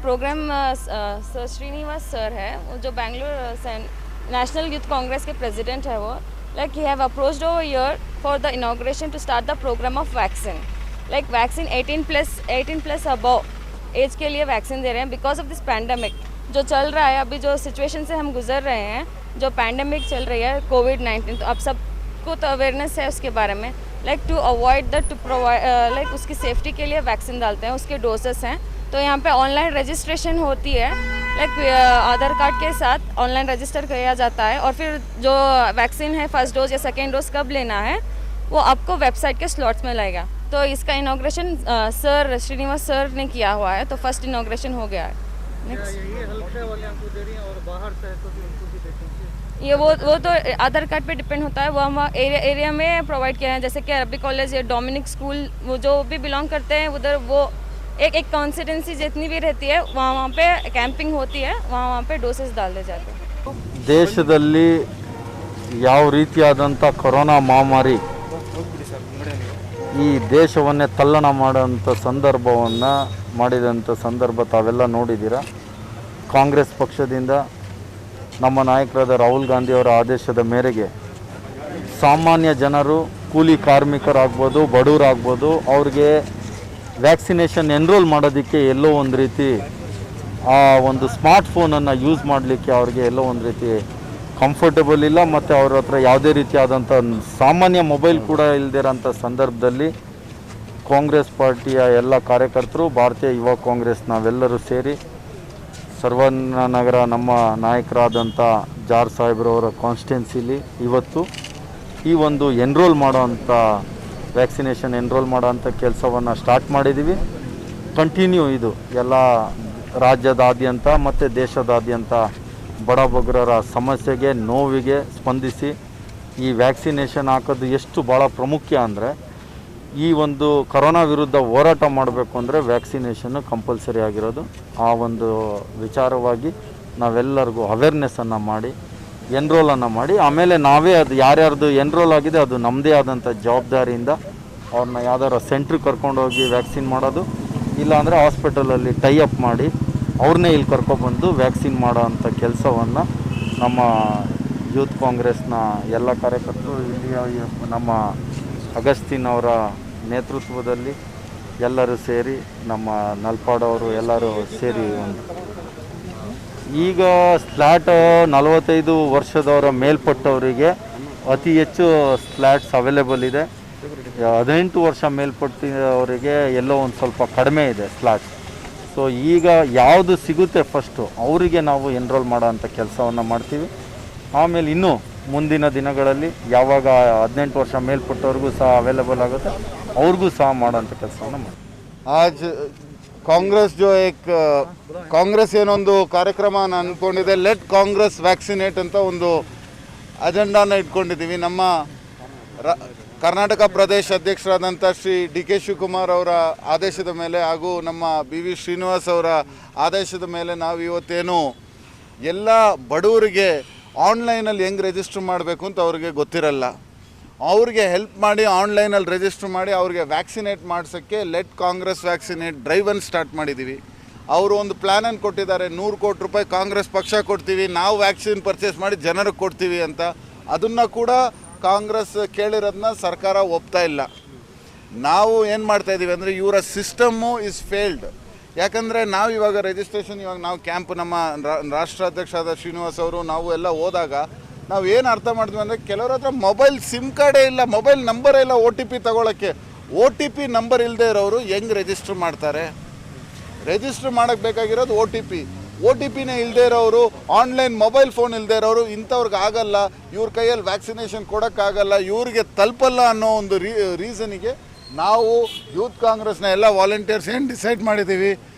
Program sir Srinivas sir है, वो जो बैंगलोर नेशनल यूथ कांग्रेस के प्रेसिडेंट है वो, like he have approached over here for the inauguration to start the programme of vaccine, like vaccine 18 plus above age के लिए vaccine दे रहे हैं बिकॉज ऑफ दिस पैंडमिक जो चल रहा है अभी, जो सिचुएशन से हम गुजर रहे हैं, जो पैंडमिक चल रही है कोविड-19, तो अब सबको तो अवेयरनेस है उसके बारे में, like to avoid the to provide like उसकी सेफ्टी के लिए वैक्सीन डालते हैं, उसके डोसेस हैं। तो यहाँ पे ऑनलाइन रजिस्ट्रेशन होती है, लाइक आधार कार्ड के साथ ऑनलाइन रजिस्टर किया जाता है, और फिर जो वैक्सीन है फर्स्ट डोज या सेकेंड डोज कब लेना है वो आपको वेबसाइट के स्लॉट्स में लगेगा। तो इसका इनॉग्रेशन सर श्रीनिवास सर ने किया हुआ है, तो फर्स्ट इनॉग्रेशन हो गया है। ये वो तो आधार कार्ड पे डिपेंड होता है, वो हम एरिया में प्रोवाइड किया है, जैसे कि अरबी कॉलेज या डोमिनिक स्कूल, वो जो भी बिलोंग करते हैं उधर, वो एक कॉन्स्टिट्यूंसी जितनी भी रहती है वहाँ पे कैंपिंग होती है, वहाँ पे डोसेस डाले जाते हैं। ದೇಶದಲ್ಲಿ ಯಾವ ರೀತಿಯಾದಂಥ ಕೊರೋನಾ ಮಹಾಮಾರಿ ಈ ದೇಶವನ್ನೇ ತಲ್ಲಣ ಮಾಡೋಂಥ ಸಂದರ್ಭವನ್ನು ಮಾಡಿದಂಥ ಸಂದರ್ಭ ತಾವೆಲ್ಲ ನೋಡಿದ್ದೀರಾ. ಕಾಂಗ್ರೆಸ್ ಪಕ್ಷದಿಂದ ನಮ್ಮ ನಾಯಕರಾದ ರಾಹುಲ್ ಗಾಂಧಿಯವರ ಆದೇಶದ ಮೇರೆಗೆ ಸಾಮಾನ್ಯ ಜನರು, ಕೂಲಿ ಕಾರ್ಮಿಕರಾಗ್ಬೋದು, ಬಡವರಾಗ್ಬೋದು, ಅವ್ರಿಗೆ ವ್ಯಾಕ್ಸಿನೇಷನ್ ಎನ್ರೋಲ್ ಮಾಡೋದಕ್ಕೆ ಎಲ್ಲೋ ಒಂದು ರೀತಿ ಆ ಒಂದು ಸ್ಮಾರ್ಟ್ಫೋನನ್ನು ಯೂಸ್ ಮಾಡಲಿಕ್ಕೆ ಅವ್ರಿಗೆ ಎಲ್ಲೋ ಒಂದು ರೀತಿ ಕಂಫರ್ಟಬಲ್ ಇಲ್ಲ, ಮತ್ತು ಅವ್ರ ಹತ್ರ ಯಾವುದೇ ರೀತಿಯಾದಂಥ ಸಾಮಾನ್ಯ ಮೊಬೈಲ್ ಕೂಡ ಇಲ್ಲದಿರೋಂಥ ಸಂದರ್ಭದಲ್ಲಿ ಕಾಂಗ್ರೆಸ್ ಪಾರ್ಟಿಯ ಎಲ್ಲ ಕಾರ್ಯಕರ್ತರು, ಭಾರತೀಯ ಯುವ ಕಾಂಗ್ರೆಸ್ ನಾವೆಲ್ಲರೂ ಸೇರಿ ಸರ್ವನಗರ ನಮ್ಮ ನಾಯಕರಾದಂಥ ಜಾರ್ ಸಾಹೇಬ್ರವರ ಕಾನ್ಸ್ಟಿಟ್ಯುನ್ಸಿಲಿ ಇವತ್ತು ಈ ಒಂದು ಎನ್ರೋಲ್ ಮಾಡೋವಂಥ ವ್ಯಾಕ್ಸಿನೇಷನ್ ಎನ್ರೋಲ್ ಮಾಡೋವಂಥ ಕೆಲಸವನ್ನು ಸ್ಟಾರ್ಟ್ ಮಾಡಿದ್ದೀವಿ. ಕಂಟಿನ್ಯೂ ಇದು ಎಲ್ಲ ರಾಜ್ಯದಾದ್ಯಂತ ಮತ್ತು ದೇಶದಾದ್ಯಂತ ಬಡಬಗ್ಗರ ಸಮಸ್ಯೆಗೆ, ನೋವಿಗೆ ಸ್ಪಂದಿಸಿ ಈ ವ್ಯಾಕ್ಸಿನೇಷನ್ ಹಾಕೋದು ಎಷ್ಟು ಭಾಳ ಪ್ರಾಮುಖ್ಯ ಅಂದರೆ, ಈ ಒಂದು ಕೊರೋನಾ ವಿರುದ್ಧ ಹೋರಾಟ ಮಾಡಬೇಕು ಅಂದರೆ ವ್ಯಾಕ್ಸಿನೇಷನ್ನು ಕಂಪಲ್ಸರಿ ಆಗಿರೋದು. ಆ ಒಂದು ವಿಚಾರವಾಗಿ ನಾವೆಲ್ಲರಿಗೂ ಅವೇರ್ನೆಸ್ಸನ್ನು ಮಾಡಿ ಎನ್ರೋಲನ್ನು ಮಾಡಿ, ಆಮೇಲೆ ನಾವೇ ಅದು ಯಾರ್ಯಾರ್ದು ಎನ್ರೋಲ್ ಆಗಿದೆ ಅದು ನಮ್ಮದೇ ಆದಂಥ ಜವಾಬ್ದಾರಿಯಿಂದ ಅವ್ರನ್ನ ಯಾವ್ದಾರು ಸೆಂಟ್ರಿಗೆ ಕರ್ಕೊಂಡೋಗಿ ವ್ಯಾಕ್ಸಿನ್ ಮಾಡೋದು, ಇಲ್ಲಾಂದರೆ ಹಾಸ್ಪಿಟಲಲ್ಲಿ ಟೈಅಪ್ ಮಾಡಿ ಅವ್ರನ್ನೇ ಇಲ್ಲಿ ಕರ್ಕೊಬಂದು ವ್ಯಾಕ್ಸಿನ್ ಮಾಡೋ ಅಂಥ ಕೆಲಸವನ್ನು ನಮ್ಮ ಯೂತ್ ಕಾಂಗ್ರೆಸ್ನ ಎಲ್ಲ ಕಾರ್ಯಕರ್ತರು, ಇಲ್ಲಿ ನಮ್ಮ ಅಗಸ್ತಿನ್ ಅವರ ನೇತೃತ್ವದಲ್ಲಿ ಎಲ್ಲರೂ ಸೇರಿ, ನಮ್ಮ ನಲ್ಪಾಡವರು ಎಲ್ಲರೂ ಸೇರಿ ಈಗ ಸ್ಲ್ಯಾಟ್ 45 ವರ್ಷದವರ ಮೇಲ್ಪಟ್ಟವರಿಗೆ ಅತಿ ಹೆಚ್ಚು ಸ್ಲ್ಯಾಟ್ಸ್ ಅವೈಲೇಬಲ್ ಇದೆ. 18 ವರ್ಷ ಮೇಲ್ಪಟ್ಟವರಿಗೆ ಎಲ್ಲೋ ಒಂದು ಸ್ವಲ್ಪ ಕಡಿಮೆ ಇದೆ ಸ್ಲ್ಯಾಟ್ಸ್. ಸೊ ಈಗ ಯಾವುದು ಸಿಗುತ್ತೆ ಫಸ್ಟು ಅವರಿಗೆ ನಾವು ಎನ್ರೋಲ್ ಮಾಡೋ ಅಂಥ ಕೆಲಸವನ್ನು ಮಾಡ್ತೀವಿ. ಆಮೇಲೆ ಇನ್ನೂ ಮುಂದಿನ ದಿನಗಳಲ್ಲಿ ಯಾವಾಗ 18 ವರ್ಷ ಮೇಲ್ಪಟ್ಟವ್ರಿಗೂ ಸಹ ಅವೈಲೇಬಲ್ ಆಗುತ್ತೆ ಅವ್ರಿಗೂ ಸಹ ಮಾಡೋಂಥ ಕೆಲಸವನ್ನು ಮಾಡ್ತೀವಿ. आज कांग्रेस जो एक कांग्रेस ಏನೊಂದು ಕಾರ್ಯಕ್ರಮನ ಅನ್ಕೊಂಡಿದೆ, ಲೆಟ್ ಕಾಂಗ್ರೆಸ್ ವ್ಯಾಕ್ಸಿನೇಟ್ ಅಂತ ಒಂದು ಅಜೆಂಡಾನ ಇಟ್ಕೊಂಡಿದ್ದೀವಿ. ನಮ್ಮ ಕರ್ನಾಟಕ ಪ್ರದೇಶ ಅಧ್ಯಕ್ಷರಾದಂಥ ಶ್ರೀ ಡಿ ಕೆ ಶಿವಕುಮಾರ್ ಅವರ ಆದೇಶದ ಮೇಲೆ ಹಾಗೂ ನಮ್ಮ ಬಿ ವಿ ಶ್ರೀನಿವಾಸ್ ಅವರ ಆದೇಶದ ಮೇಲೆ ನಾವು ಇವತ್ತೇನು ಎಲ್ಲ ಬಡವರಿಗೆ ಆನ್ಲೈನಲ್ಲಿ ಹೆಂಗೆ ರಿಜಿಸ್ಟ್ರ್ ಮಾಡಬೇಕು ಅಂತ ಅವ್ರಿಗೆ ಗೊತ್ತಿರಲ್ಲ, ಅವ್ರಿಗೆ ಹೆಲ್ಪ್ ಮಾಡಿ ಆನ್ಲೈನಲ್ಲಿ ರಿಜಿಸ್ಟ್ರ್ ಮಾಡಿ ಅವ್ರಿಗೆ ವ್ಯಾಕ್ಸಿನೇಟ್ ಮಾಡಿಸೋಕ್ಕೆ ಲೆಟ್ ಕಾಂಗ್ರೆಸ್ ವ್ಯಾಕ್ಸಿನೇಟ್ ಡ್ರೈವನ್ನು ಸ್ಟಾರ್ಟ್ ಮಾಡಿದ್ದೀವಿ. ಅವರು ಒಂದು ಪ್ಲ್ಯಾನನ್ನು ಕೊಟ್ಟಿದ್ದಾರೆ, 100 ಕೋಟಿ ರೂಪಾಯಿ ಕಾಂಗ್ರೆಸ್ ಪಕ್ಷ ಕೊಡ್ತೀವಿ, ನಾವು ವ್ಯಾಕ್ಸಿನ್ ಪರ್ಚೇಸ್ ಮಾಡಿ ಜನರಿಗೆ ಕೊಡ್ತೀವಿ ಅಂತ. ಅದನ್ನು ಕೂಡ ಕಾಂಗ್ರೆಸ್ ಕೇಳಿರೋದನ್ನ ಸರ್ಕಾರ ಒಪ್ತಾ ಇಲ್ಲ. ನಾವು ಏನು ಮಾಡ್ತಾಯಿದ್ದೀವಿ ಅಂದರೆ, ಇವರ ಸಿಸ್ಟಮ್ಮು ಇಸ್ ಫೇಲ್ಡ್. ಯಾಕಂದರೆ ನಾವು ಇವಾಗ ರಿಜಿಸ್ಟ್ರೇಷನ್, ಇವಾಗ ನಾವು ಕ್ಯಾಂಪ್, ನಮ್ಮ ರಾಷ್ಟ್ರಾಧ್ಯಕ್ಷರಾದ ಶ್ರೀನಿವಾಸ್ ಅವರು ನಾವು ಎಲ್ಲ ಹೋದಾಗ ನಾವು ಏನು ಅರ್ಥ ಮಾಡಿದ್ವಿ ಅಂದರೆ, ಕೆಲವ್ರ ಹತ್ರ ಮೊಬೈಲ್ ಸಿಮ್ ಕಾರ್ಡೇ ಇಲ್ಲ, ಮೊಬೈಲ್ ನಂಬರೇ ಇಲ್ಲ ಒ ಟಿ ಪಿ ತೊಗೊಳಕ್ಕೆ. ಒ ಟಿ ಪಿ ನಂಬರ್ ಇಲ್ಲದೆ ಇರೋರು ಹೆಂಗೆ ರಿಜಿಸ್ಟ್ರ್ ಮಾಡ್ತಾರೆ? ರಿಜಿಸ್ಟ್ರ್ ಮಾಡೋಕ್ಕೆ ಬೇಕಾಗಿರೋದು ಒ ಟಿ ಪಿನೇ ಇಲ್ಲದೆ ಇರೋರು, ಆನ್ಲೈನ್ ಮೊಬೈಲ್ ಫೋನ್ ಇಲ್ಲದೆ ಇರೋರು, ಇಂಥವ್ರಿಗೆ ಆಗಲ್ಲ, ಇವ್ರ ಕೈಯಲ್ಲಿ ವ್ಯಾಕ್ಸಿನೇಷನ್ ಕೊಡೋಕ್ಕಾಗಲ್ಲ, ಇವ್ರಿಗೆ ತಲುಪಲ್ಲ ಅನ್ನೋ ಒಂದು ರೀಸನಿಗೆ ನಾವು ಯೂತ್ ಕಾಂಗ್ರೆಸ್ನ ಎಲ್ಲ ವಾಲಂಟಿಯರ್ಸ್ ಏನು ಡಿಸೈಡ್ ಮಾಡಿದ್ದೀವಿ,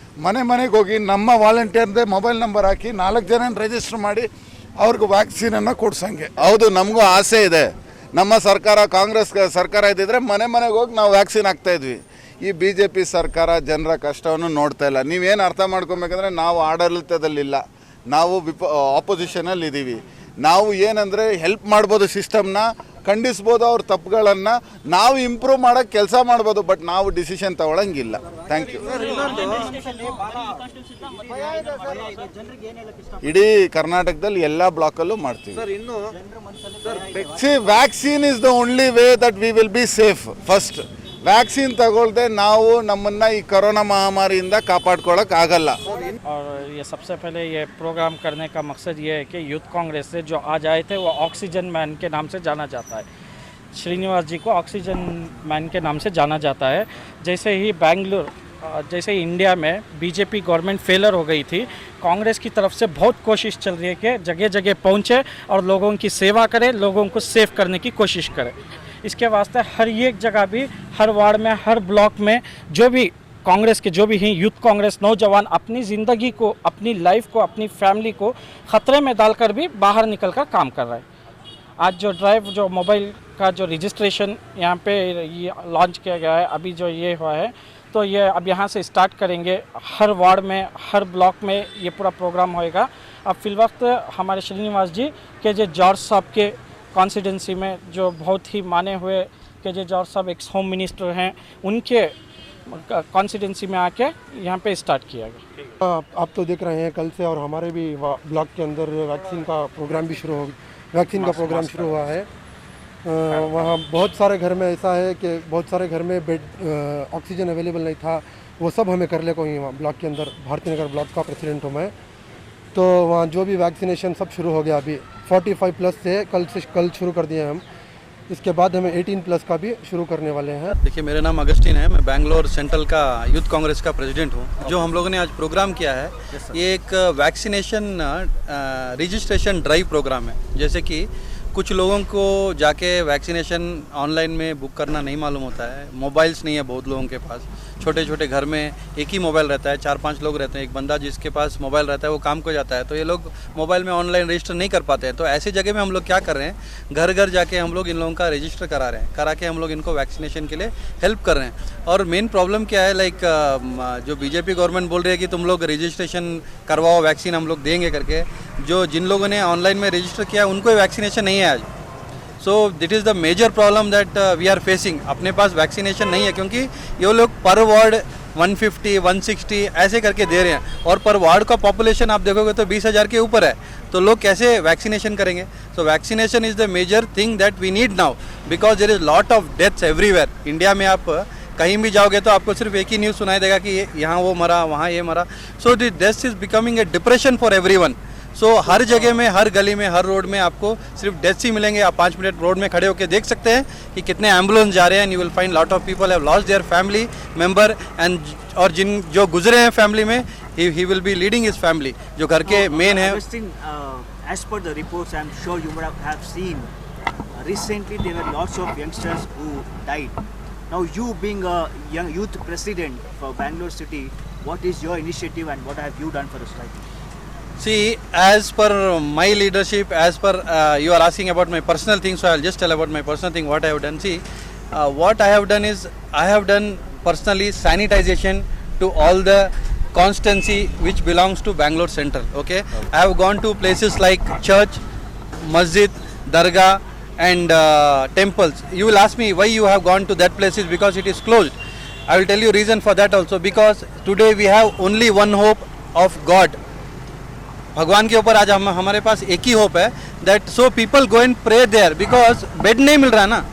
ಮನೆಗೆ ಹೋಗಿ ನಮ್ಮ ವಾಲಂಟಿಯರ್ದೇ ಮೊಬೈಲ್ ನಂಬರ್ ಹಾಕಿ 4 ಜನ ರಿಜಿಸ್ಟ್ರ್ ಮಾಡಿ ಅವ್ರಿಗೆ ವ್ಯಾಕ್ಸಿನನ್ನು ಕೊಡ್ಸಂಗೆ. ಹೌದು, ನಮಗೂ ಆಸೆ ಇದೆ. ನಮ್ಮ ಸರ್ಕಾರ, ಕಾಂಗ್ರೆಸ್ ಸರ್ಕಾರ ಇದ್ದಿದ್ರೆ ಮನೆಗೆ ಹೋಗಿ ನಾವು ವ್ಯಾಕ್ಸಿನ್ ಹಾಕ್ತಾಯಿದ್ವಿ. ಈ ಬಿ ಜೆ ಪಿ ಸರ್ಕಾರ ಜನರ ಕಷ್ಟವನ್ನು ನೋಡ್ತಾ ಇಲ್ಲ. ನೀವೇನು ಅರ್ಥ ಮಾಡ್ಕೊಬೇಕಂದ್ರೆ, ನಾವು ಆಡಳಿತದಲ್ಲಿಲ್ಲ, ನಾವು ಆಪೋಸಿಷನಲ್ಲಿ ಇದ್ದೀವಿ. ನಾವು ಏನಂದರೆ ಹೆಲ್ಪ್ ಮಾಡ್ಬೋದು ಸಿಸ್ಟಮ್ನ, ಖಂಡಿಸ್ಬೋದು ಅವ್ರ ತಪ್ಪುಗಳನ್ನು, ನಾವು ಇಂಪ್ರೂವ್ ಮಾಡೋಕ್ಕೆ ಕೆಲಸ ಮಾಡ್ಬೋದು, ಬಟ್ ನಾವು ಡಿಸಿಷನ್ ತಗೊಳಂಗಿಲ್ಲ. Thank you. ಇಡೀ ಕರ್ನಾಟಕದಲ್ಲಿ ಎಲ್ಲ ಬ್ಲಾಕಲ್ಲೂ ಮಾಡ್ತೀವಿ. See vaccine is the only way that we will be safe. First vaccine ತಗೊಳ್ದೆ ನಾವು ನಮ್ಮನ್ನು ಈ ಕೊರೋನಾ ಮಹಾಮಾರಿಯಿಂದ ಕಾಪಾಡ್ಕೊಳ್ಳೋಕೆ ಆಗಲ್ಲ. और ये सबसे पहले ये प्रोग्राम करने का मकसद ये है कि यूथ कांग्रेस से जो आज आए थे वो ऑक्सीजन मैन के नाम से जाना जाता है. श्रीनिवास जी को ऑक्सीजन मैन के नाम से जाना जाता है. जैसे ही जैसे ही इंडिया में बीजेपी गवर्नमेंट फेलर हो गई थी, कांग्रेस की तरफ से बहुत कोशिश चल रही है कि जगह जगह पहुँचे और लोगों की सेवा करे, लोगों को सेव करने की कोशिश करे. इसके वास्ते हर एक जगह भी, हर वार्ड में, हर ब्लॉक में जो भी कांग्रेस के जो भी हैं यूथ कांग्रेस नौजवान अपनी ज़िंदगी को, अपनी लाइफ को, अपनी फैमिली को ख़तरे में डालकर भी बाहर निकल कर काम कर रहा है. आज जो ड्राइव, जो मोबाइल का जो रजिस्ट्रेशन यहाँ पे ये लॉन्च किया गया है, अभी जो ये हुआ है, तो ये अब यहाँ से स्टार्ट करेंगे. हर वार्ड में, हर ब्लॉक में ये पूरा प्रोग्राम होएगा. अब फिलवक्त हमारे श्रीनिवास जी के जो जॉर्ज साहब के कॉन्स्टिट्यूंसी में जो बहुत ही माने हुए के जे जॉर्ज साहब एक्स होम मिनिस्टर हैं, उनके कॉन्स्टिट्यूंसी में आके यहाँ पे स्टार्ट किया गया. आप तो देख रहे हैं कल से, और हमारे भी ब्लॉक के अंदर वैक्सीन का प्रोग्राम भी शुरू हुआ है. वहाँ बहुत सारे घर में ऐसा है कि बहुत सारे घर में बेड ऑक्सीजन अवेलेबल नहीं था. वो सब हमें कर ले कोई वहाँ ब्लॉक के अंदर, भारती नगर ब्लॉक का प्रेसिडेंट हूँ मैं. तो वहाँ जो भी वैक्सीनेशन सब शुरू हो गया. अभी 45 प्लस से कल शुरू कर दिए हम. इसके बाद हमें 18 प्लस का भी शुरू करने वाले हैं. देखिए, मेरा नाम अगस्टिन है. मैं बैंगलोर सेंट्रल का यूथ कांग्रेस का प्रेसिडेंट हूँ. जो हम लोगों ने आज प्रोग्राम किया है, ये एक वैक्सीनेशन रजिस्ट्रेशन ड्राइव प्रोग्राम है. जैसे कि कुछ लोगों को जाके वैक्सीनेशन ऑनलाइन में बुक करना नहीं मालूम होता है, मोबाइल्स नहीं है बहुत लोगों के पास. छोटे छोटे घर में एक ही मोबाइल रहता है, 4-5 लोग रहते हैं. एक बंदा जिसके पास मोबाइल रहता है वो काम को जाता है, तो ये लोग मोबाइल में ऑनलाइन रजिस्टर नहीं कर पाते हैं. तो ऐसी जगह में हम लोग क्या कर रहे हैं, घर घर जाके हम लोग इन लोगों का रजिस्टर करा के हम लोग इनको वैक्सीनेशन के लिए हेल्प कर रहे हैं. और मेन प्रॉब्लम क्या है, लाइक जो बीजेपी गवर्नमेंट बोल रही है कि तुम लोग रजिस्ट्रेशन करवाओ, वैक्सीन हम लोग देंगे करके, जो जिन लोगों ने ऑनलाइन में रजिस्टर किया उनको वैक्सीनेशन नहीं है आज. So that is the major problem that we are facing. अपने पास वैक्सीनेशन नहीं है क्योंकि ये लोग पर वार्ड 150, 160 ऐसे करके दे रहे हैं, और पर वार्ड का पॉपुलेशन आप देखोगे तो 20,000 के ऊपर है. तो लोग कैसे वैक्सीनेशन करेंगे? So vaccination is the major thing that we need now, because there is lot of deaths everywhere. India में आप कहीं भी जाओगे तो आपको सिर्फ एक ही न्यूज़ सुनाई देगा कि यहाँ वो मरा, वहाँ ये मरा. So this is becoming a depression for everyone. So हर जगह में, हर गली में, हर रोड में आपको सिर्फ डेथ्स ही मिलेंगे. आप 5 मिनट रोड में खड़े होकर देख सकते हैं कि कितने एम्बुलेंस जा रहे हैं. You will find lot of people have lost their family member and, और जिन जो गुजरे हैं फैमिली में, he will be leading his family, जो घर के मेन है. As per the reports, I'm sure you would have seen recently there were lots of youngsters who died. Now you being a young youth president for Bangalore city, what is your initiative and what have you done for the society? See, as per my leadership, as per you are asking about my personal thing, so I'll just tell about my personal thing, what I have done. See, what I have done is, I have done personally sanitization to all the constituency which belongs to Bangalore Central. Okay, I have gone to places like church, masjid, dargah and temples. You will ask me why you have gone to that places, because it is closed. I will tell you reason for that also, because today we have only one hope of God. भगवान के ऊपर आज हमारे पास एक ही hope है, that so people go and pray there, because bed नहीं मिल रहा ना.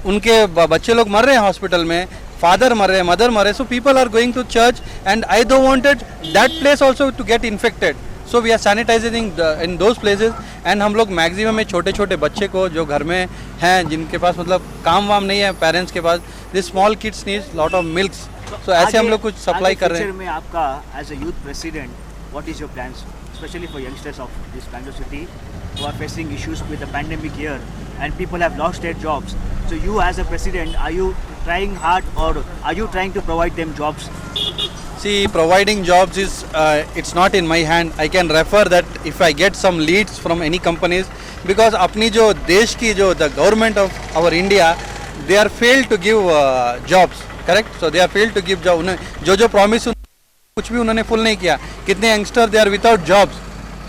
उनके बच्चे लोग मर रहे हैं हॉस्पिटल में, फादर मर रहे हैं, मदर मर रहे हैं. So people are going to church and I don't wanted that place also to get infected. So we are sanitising in those places. And हम लोग मैक्सिमम में छोटे छोटे बच्चे को जो घर में हैं, जिनके पास मतलब काम वाम नहीं है पेरेंट्स के पास, this small kids needs lot of milks. So ऐसे हम लोग कुछ सप्लाई कर रहे हैं. में आपका as a youth president, what is your plans, especially for youngsters of this Bangalore city who are facing issues with the pandemic here and people have lost their jobs? So you as a president, are you trying hard or are you trying to provide them jobs? See, providing jobs is it's not in my hand. I can refer that if I get some leads from any companies, because अपनी जो देश की जो the government of our India, they are failed to give jobs, correct? So they are failed to give job. जो promise कुछ भी उन्होंने full नहीं किया. कितने youngster they are without jobs.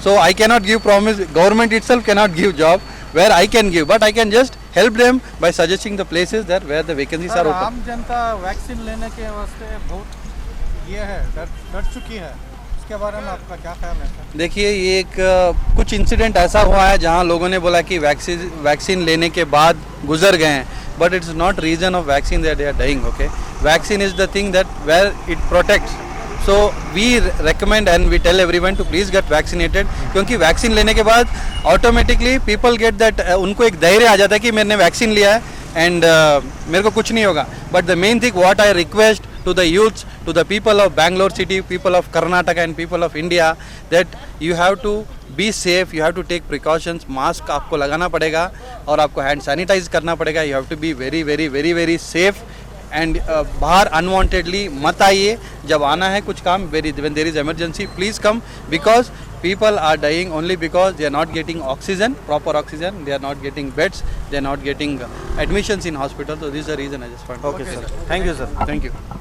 So I cannot give promise, government itself cannot give job, where I can give, but I can just help them by suggesting the places that where the vacancies are open. आम जनता vaccine लेने के वास्ते बहुत ये है डर चुकी है, इसके बारे में आपका क्या ख्याल है सर? देखिए ये एक कुछ इंसिडेंट ऐसा हुआ है जहां लोगों ने बोला कि वैक्सीन लेने के बाद गुजर गए हैं, but it's not reason of vaccine that they are dying. Okay, vaccine is the thing that where it protects. So we recommend and we tell everyone to please get vaccinated, क्योंकि vaccine लेने के बाद automatically people get that, उनको एक धैर्य आ जाता है कि मैंने वैक्सीन लिया है एंड मेरे को कुछ नहीं होगा. But the main thing what I request to the youths, to the people of Bangalore city, people of Karnataka and people of India, that you have to be safe, you have to take precautions. Mask आपको लगाना पड़ेगा और आपको hand sanitise करना पड़ेगा. You have to be very very very very safe and बाहर unwantedly मत आइए. जब आना है कुछ काम, when there is emergency, please come, because people are dying only because they are not getting oxygen, proper oxygen, they are not getting beds, they are not getting admissions in hospital. So this is the reason I just found. Okay sir, thank you sir. Thank you.